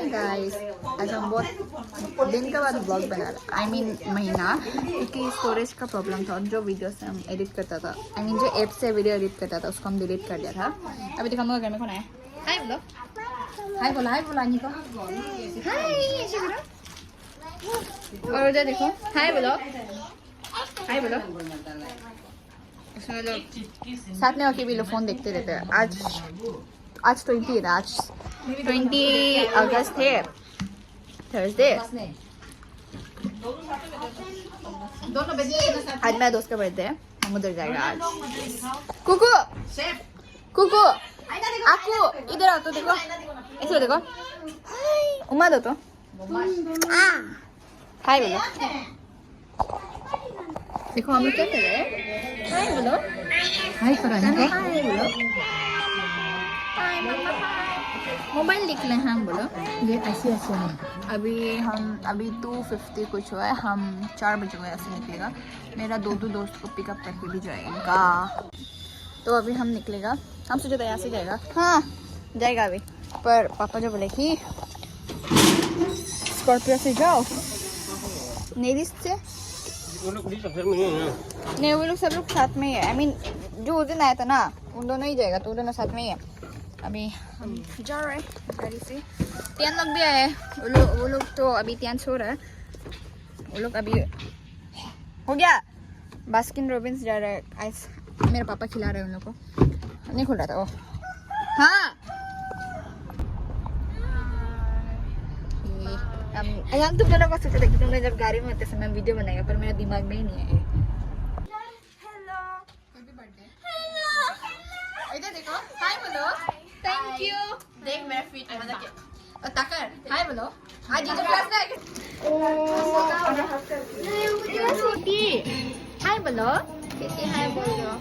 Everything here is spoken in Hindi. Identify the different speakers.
Speaker 1: गाइस, आज हम बहुत दिन के बाद ब्लॉग बना रहे, आई मीन महीना, क्योंकि स्टोरेज का प्रॉब्लम था। जो वीडियो से हम एडिट करता था, आई मीन जो ऐप से वीडियो एडिट करता था, उसको हम डिलीट कर दिया था। अभी देखो हम लोग घर में कौन आया। हाय बोलो, हाय बोलो, हाय बोलो अनिका, हाय ऐसे बोलो। और उधर देखो, हाय बोलो, हाय बोलो। उसमें लोग साथ में होके भी लोग फोन देखते रहते हैं। आज 20 है, आज 20 अगस्त है, थर्सडे। आज मेरा दोस्त का बर्थडे है, हम उधर जाएगा आज। कुकू कुकू आपको इधर आओ तो देखो, ऐसे देखो, हाय उमा दो तो, हाय बोलो। देखो हम लोग क्या कर रहे हैं, हाय बोलो, हाय करो, हाय बोलो, मोबाइल देख रहे हैं हम, बोलो ये ऐसे ऐसे है। अभी 2:50 कुछ हुआ है, हम 4 बजे हुए ऐसे निकलेगा। मेरा दो दोस्त को पिकअप करके भी जाएगा, तो अभी हम निकलेगा। हम सोचे यहाँ से जाएगा, हाँ जाएगा अभी, पर पापा जो बोले कि स्कॉर्पियो से जाओ, नेरिस से नहीं, वो लोग सब लोग साथ में ही है। आई मीन जो उस दिन आया था ना, उन दोनों ही जाएगा, तो उन दोनों साथ में ही है। अभी हम जा रहे हैं गाड़ी से। तियान लोग भी आए, वो लोग तो अभी तियान सो रहा है। वो लोग अभी हो गया, बास्किन रॉबिन्स जा रहा है आइस, मेरे पापा खिला रहे हैं उन लोग को। नहीं खुल रहा था वो, हाँ हम तुम दोनों को सोचा था कि तुमने जब गाड़ी में होते समय वीडियो बनाएगा, पर मेरा दिमाग में ही नहीं है। Hello, happy birthday. हेलो, इधर देखो, हाय बोलो, थैंक यू। देख मेरा फीट मतलब क्या, और ताकर हाय बोलो। आज ये जो क्लास है, हाय बोलो, कैसे हाय बोलो।